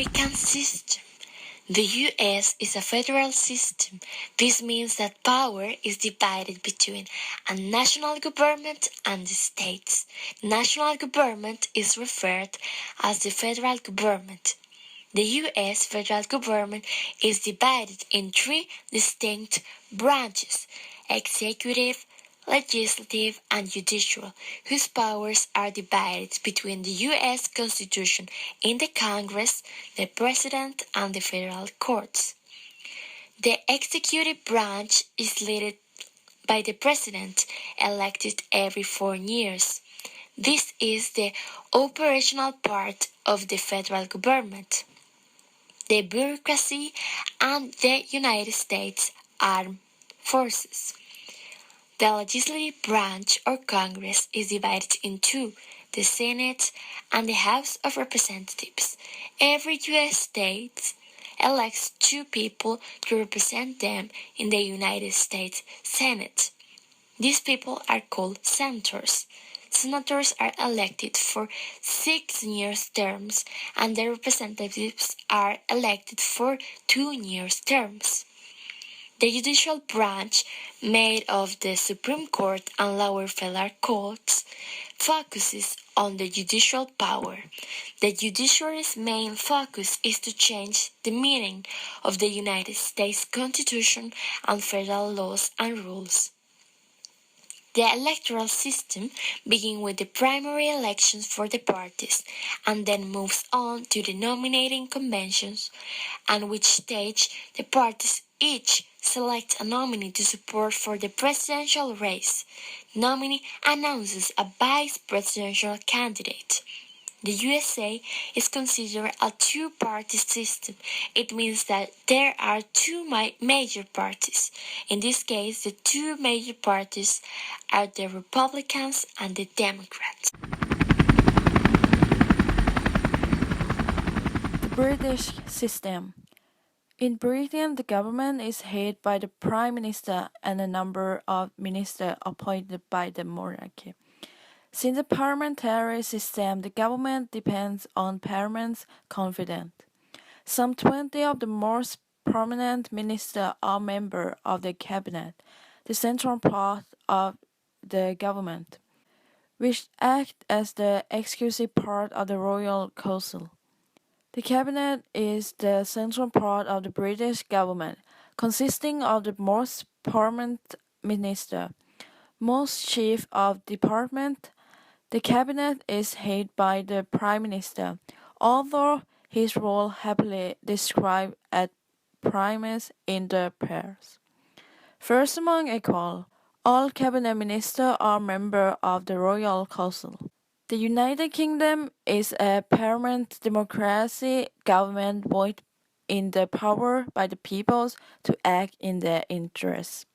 American system. The US is a federal system. This means that power is divided between a national government and the states. National government is referred as the federal government. The US federal government is divided in three distinct branches: executive, legislative, and judicial, whose powers are divided between the U.S. Constitution in the Congress, the President, and the federal courts. The executive branch is led by the President, elected every 4 years. This is the operational part of the federal government. The bureaucracy and the United States Armed Forces. The legislative branch or Congress is divided in two, the Senate and the House of Representatives. Every U.S. state elects 2 people to represent them in the United States Senate. These people are called senators. Senators are elected for 6-year terms, and the representatives are elected for 2-year terms. The judicial branch, made of the Supreme Court and lower federal courts, focuses on the judicial power. The judiciary's main focus is to change the meaning of the United States Constitution and federal laws and rules. The electoral system begins with the primary elections for the parties and then moves on to the nominating conventions, at which stage the parties each select a nominee to support for the presidential race. The nominee announces a vice presidential candidate. The USA is considered a two-party system. It means that there are 2 major parties. In this case, the 2 major parties are the Republicans and the Democrats. The British system. In Britain, the government is headed by the Prime Minister and a number of ministers appointed by the monarchy. Since the parliamentary system, the government depends on Parliament's confidence. Some 20 of the most prominent ministers are members of the cabinet, the central part of the government, which acts as the executive part of the royal council. The cabinet is the central part of the British government, consisting of the most prominent minister, most chief of department. The cabinet is headed by the Prime Minister, although his role happily described as primus inter pares. First among equal, all cabinet ministers are members of the Royal Council. The United Kingdom is a parliament democracy government voted in the power by the peoples to act in their interests.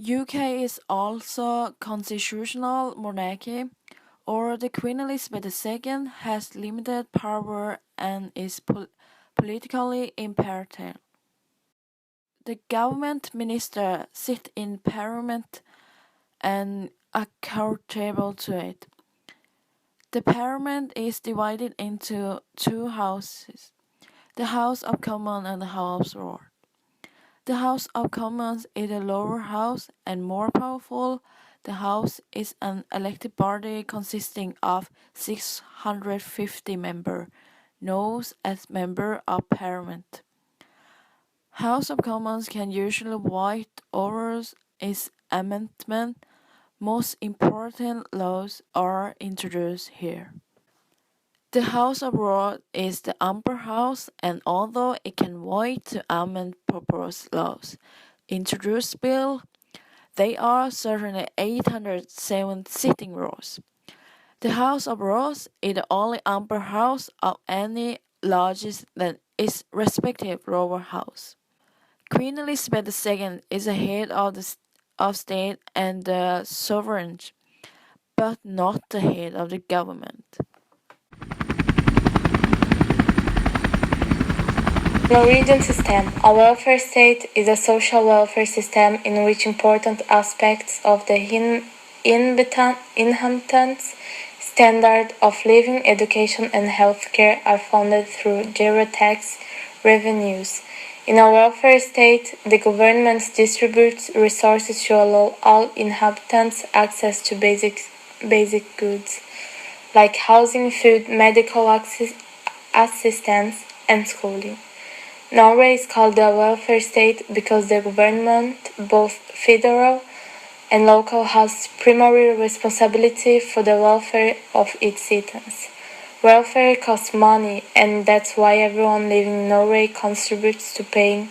UK is also constitutional monarchy, or the Queen Elizabeth II has limited power and is politically impartial. The government minister sit in Parliament and accountable to it. The Parliament is divided into 2 houses, the House of Commons and the House of Lords. The House of Commons is the lower house and more powerful. The House is an elected body consisting of 650 members, known as Member of Parliament. House of Commons can usually vote over its amendment. Most important laws are introduced here. The House of Lords is the upper house, and although it can vote to amend proposed laws, introduce bills, there are certainly 807 sitting rows. The House of Lords is the only upper house of any larger than its respective lower house. Queen Elizabeth II is the head of state and the sovereign, but not the head of the government. Norwegian system. A welfare state is a social welfare system in which important aspects of the inhabitants standard of living, education, and healthcare are funded through zero tax revenues. In a welfare state, the government distributes resources to allow all inhabitants access to basic goods, like housing, food, medical assistance, and schooling. Norway is called a welfare state because the government, both federal and local, has primary responsibility for the welfare of its citizens. Welfare costs money, and that's why everyone living in Norway contributes to paying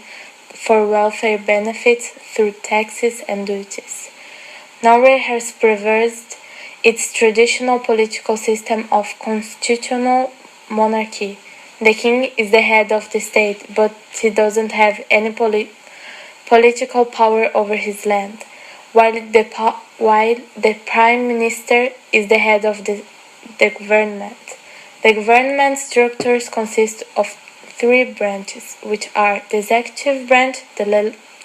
for welfare benefits through taxes and duties. Norway has preserved its traditional political system of constitutional monarchy. The king is the head of the state, but he doesn't have any political power over his land, while the prime minister is the head of the government. The government structures consist of three branches, which are the executive branch, the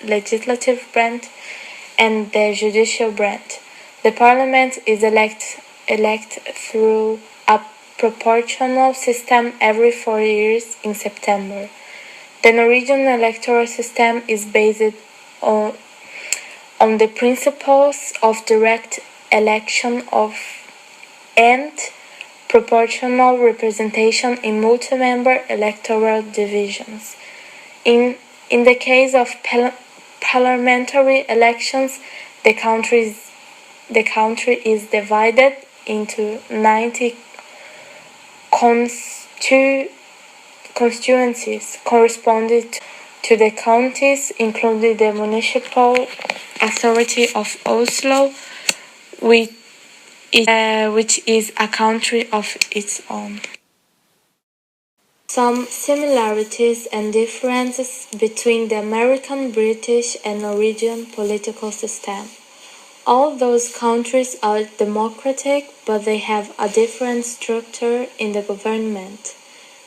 legislative branch, and the judicial branch. The parliament is elected through a proportional system every 4 years in September. The Norwegian electoral system is based on the principles of direct election and proportional representation in multi-member electoral divisions. In the case of parliamentary elections, the country is divided into 90 constituencies corresponding to the counties, including the municipal authority of Oslo, which is a country of its own. Some similarities and differences between the American, British, and Norwegian political system. All those countries are democratic, but they have a different structure in the government.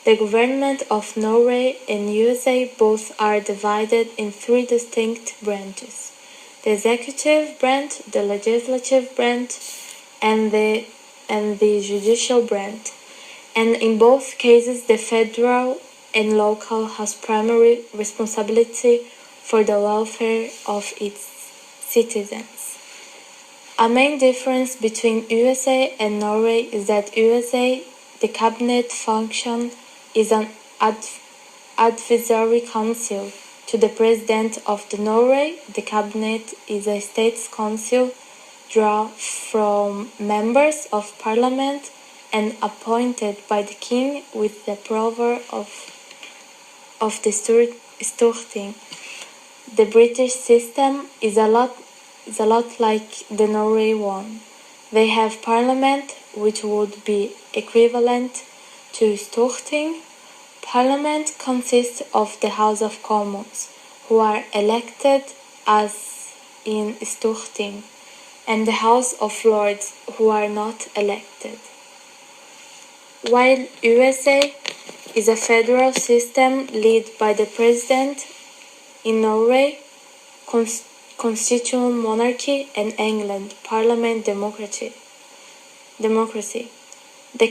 The government of Norway and USA both are divided in three distinct branches: the executive branch, the legislative branch, and the judicial branch. And in both cases, the federal and local has primary responsibility for the welfare of its citizens. A main difference between USA and Norway is that USA, the cabinet function is an advisory council to the president of the Norway. The cabinet is a states council drawn from members of parliament and appointed by the king with the power of the Storting. The British system is a lot like the Norway one. They have parliament, which would be equivalent to Storting. Parliament consists of the House of Commons, who are elected as in Storting, and the House of Lords, who are not elected. While USA is a federal system led by the president, in Norway, constitutional monarchy, and England, parliament democracy. The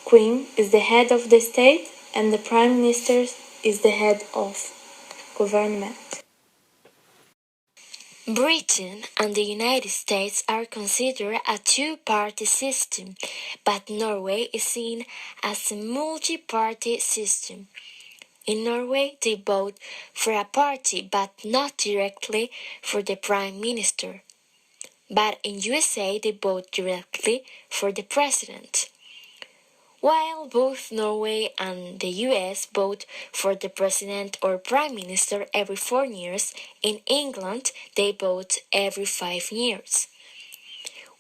queen is the head of the state, and the prime minister is the head of government. Britain and the United States are considered a two-party system, but Norway is seen as a multi-party system. In Norway, they vote for a party but not directly for the Prime Minister. But in USA, they vote directly for the President. While both Norway and the US vote for the President or Prime Minister every 4 years, in England they vote every 5 years.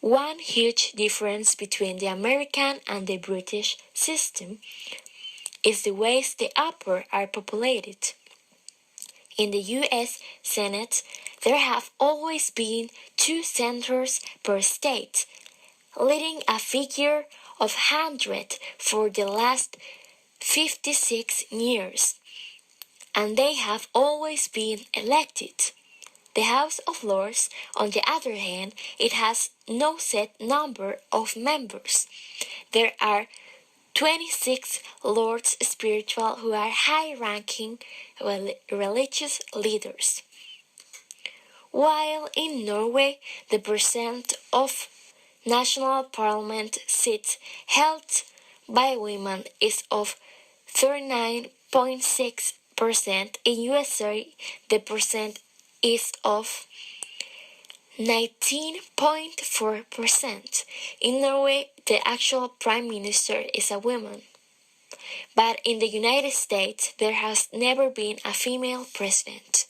One huge difference between the American and the British system is the ways the upper are populated. In the US Senate, there have always been 2 senators per state, leading a figure of 100 for the last 56 years, and they have always been elected. The House of Lords, on the other hand, it has no set number of members. There are 26 Lords Spiritual who are high-ranking religious leaders. While in Norway, the percent of national parliament seats held by women is of 39.6%. In USA, the percent is of 19.4%. In Norway, the actual prime minister is a woman. But in the United States, there has never been a female president.